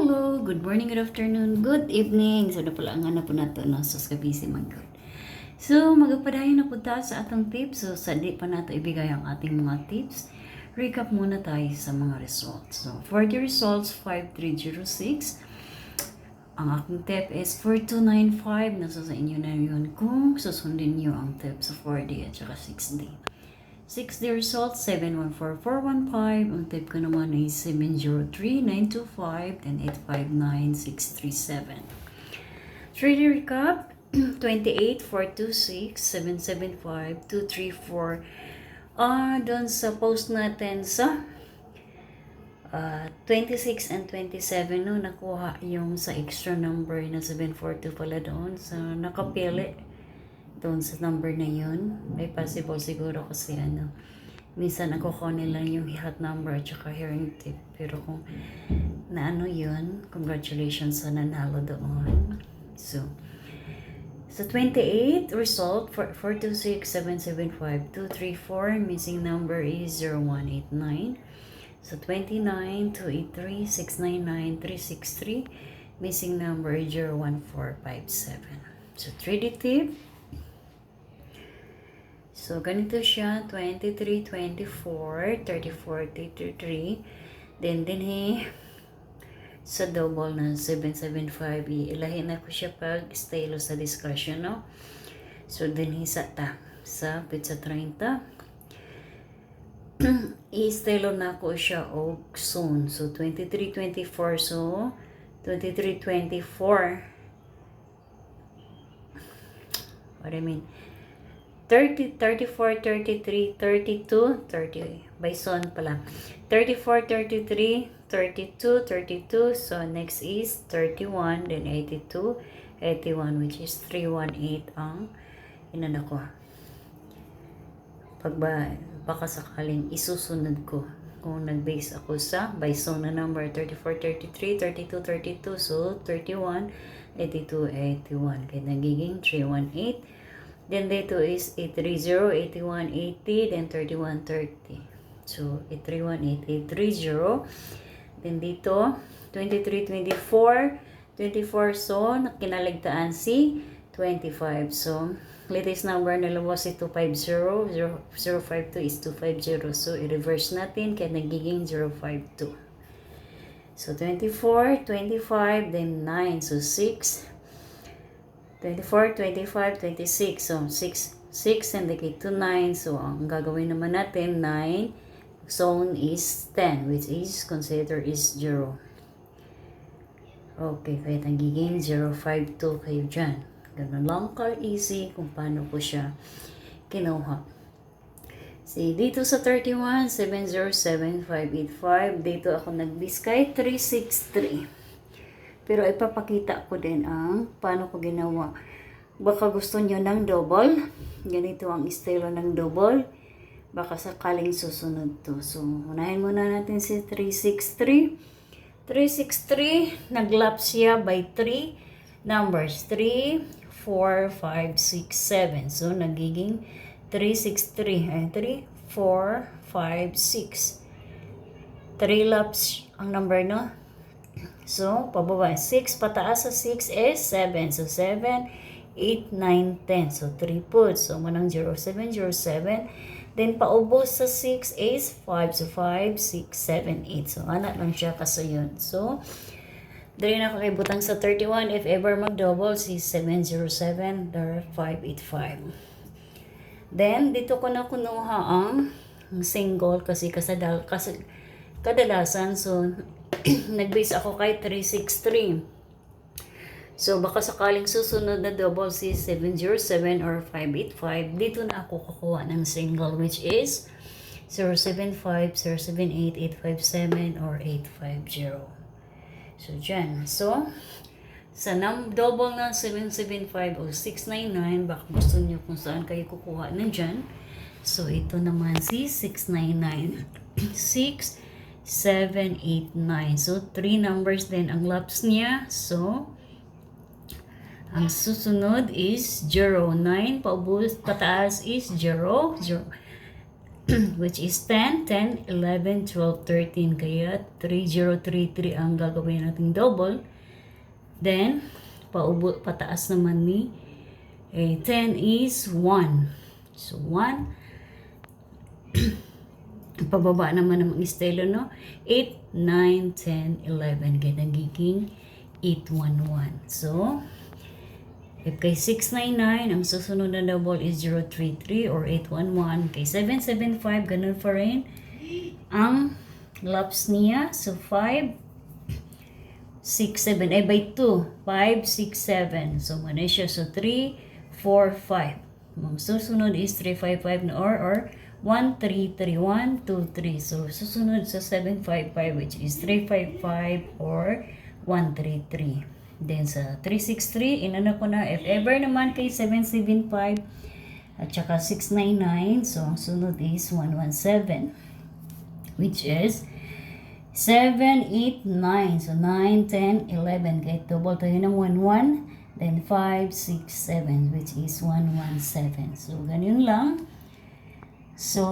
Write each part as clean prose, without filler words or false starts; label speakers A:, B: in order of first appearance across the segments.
A: Hello, good morning, good afternoon, good evening. So, na pala ang po nato, no? So, kabisi man good. So, magpadayon na po ta sa atong tips. So, sa di pa nato ibigay ang ating mga tips, recap muna tayo sa mga results. So, for the results, 5306. Ang aking tip is 4295. Nasa sa inyo na yun kung susundin nyo ang tip sa 4D at saka 6D. 6D results, 714415. Ang tip ko naman ay 703925 and 859637. 3D recap, 28426 775 234. Doon sa post natin sa 26 and 27, no, nakuha yung sa extra number na 742 pala doon. So, nakapili doon sa number na yun. May possible siguro kasi minsan nakukuha nila yung hot number at saka hearing tip. Pero kung naano yun, congratulations sa nanalo doon. So 28 result, 426775234, missing number is 0189. So 29 283 699 363, missing number is 01457. So 3D tip. So, ganito siya, 23, 24, 34, 33. Then, sa double na 775, ilahin na ko siya pag stelo sa discussion, no? So, sa sa pizza 30. I-stelo na ko siya o soon. So, 23, 24. So, 23, 24. What I mean? 30, 34, 33, 32, 30, by son pala. 34, 33, 32, 32, so next is 31, then 82, 81, which is 318 ang inana ko. Baka sakaling isusunod ko kung nag-base ako sa by zone na number 34, 33, 32, 32, so 31, 82, 81, kaya nagiging 318. Then dito is 830, 81, 80, then 31, 30. So, 831, 8830. Then dito, 23, 24, 24. So, kinaligtaan si 25. So, latest number na lumos is 250. 052 is 250. So, i-reverse natin kaya nagiging 052. So, 24, 25, then 9. So, 6. 24, 25, 26. So, 6 indicate to 9. So, ang gagawin naman natin, 9. Zone is 10, which is consider is 0. Okay, kaya nagiging 052 kayo dyan. Ganun lang ka-easy kung paano ko siya kinuha. See, dito sa 31, 707, 585. Dito ako nag-discard 363. Pero ipapakita ko din ang paano ko ginawa. Baka gusto nyo ng double. Ganito ang estilo ng double. Baka sakaling susunod to. So, unahin muna natin si 363. 363, nag-lap siya by 3 numbers. 3, 4, 5, 6, 7. So, nagiging 363. Ay, 3, 4, 5, 6. 3 laps ang number, no? So, pababa. 6 pataas sa 6 is 7. So, 7, 8, 9, 10. So, 3 puts. So, manang 07, 07. Then, paubos sa 6 is 5. So, 5, 6, 7, 8. So, anak lang siya kasi yun. So, dali na kakibutang sa 31. If ever mag-double, si 707 or 585. Then, dito ko na kunuha ang single kasi kadalasan. So, nag-base ako kay 363. So, baka sakaling susunod na double si 707 or 585. Dito na ako kukuha ng single, which is 075, 078, 857, or 850. So, dyan. So, sa double na 775 o 699, baka gusto nyo kung saan kayo kukuha na dyan. So, ito naman si 699. 6, 7, 8, 9. So, 3 numbers din ang laps niya. So, ang susunod is 0, 9. Paubos, pataas is 0, 0. which is 10, 10, 11, 12, 13. Kaya 3033 ang gagawin nating double. Then, pataas naman ni 10 is 1. So, 1. Pababa naman ng estilo, no? 8, 9, 10, 11. Kaya nagiging 811. So, if kay 699, ang susunod na double is 033 or 811. Kay 775, ganun pa rin ang laps niya. So, 5, 6, 7. Ay, by 2. 5, 6, 7. So, muna siya. So, 3, 4, 5. Ang susunod is 355 na or 1, 3, 3, 1, 2, 3. So, susunod sa 755, which is 355 or 133. Then, sa 363, inana ko na. If ever naman kay 775 at saka 699, so, ang sunod is 117, which is 7, 8, 9. So, 9, 10, 11. Kaya double tayo ng 11. Then, 5, 6, 7, which is 117. So, ganyan lang. So,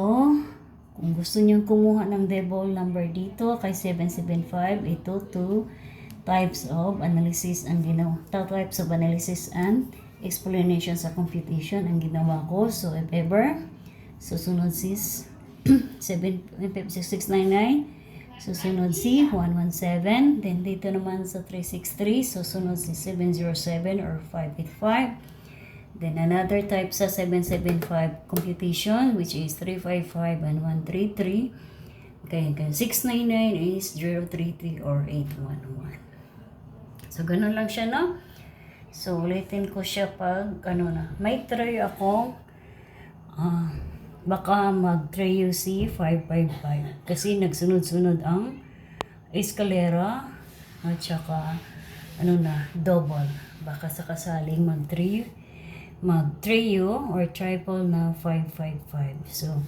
A: kung gusto niyo kumuha ng double number dito kay 775, ito 2 types of analysis ang ginawa. 2 types of analysis and explanation sa computation ang ginawa ko. So, if ever, susunod si 699, susunod si 117, then dito naman sa 363, susunod si 707 or 585. Then another type sa 775 computation, which is 355 and 133. Okay, 699 is 033 or 811. So, ganun lang siya, no? So, ulitin ko siya pag, may try ako, baka mag-try UC 555. Kasi nagsunod-sunod ang eskalera at saka, double. Baka sakasaling mag-trio or triple na 555. So,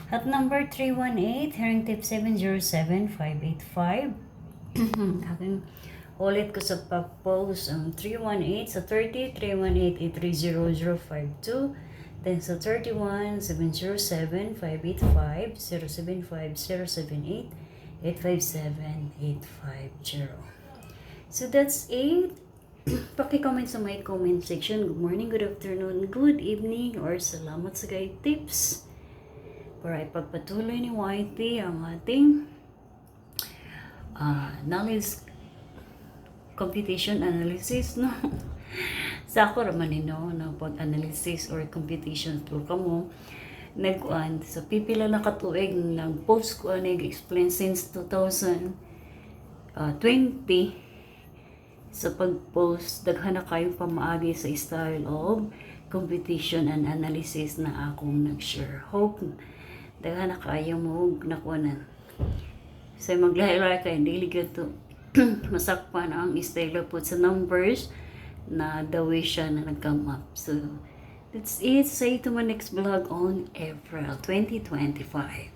A: at number 318, herring tip 707-585. Aking ulit ko sa pag-post ang 318 sa 30, 318-830-052. Then sa 31, 707-585, 075-078-857-850. So, that's it. Paki-comment sa my comment section. Good morning, good afternoon, good evening, or salamat sa guide tips para ipagpatuloy ni YT ang ating knowledge computation analysis, no? Sa ako raman na pag-analysis or computation tool kamo nag-uan sa pipila na katuig nag-post ko nag-explain since 2020 sa pag-post, daghan na kayong pamaagi sa style of computation and analysis na akong nag-share. Hope, daghan na kayo mo nakunan. So, maglahi-lahi kayo, dili to masakpan ang style po sa numbers na the way siya na nag-come up. So, that's it. See you to my next vlog on April 2025.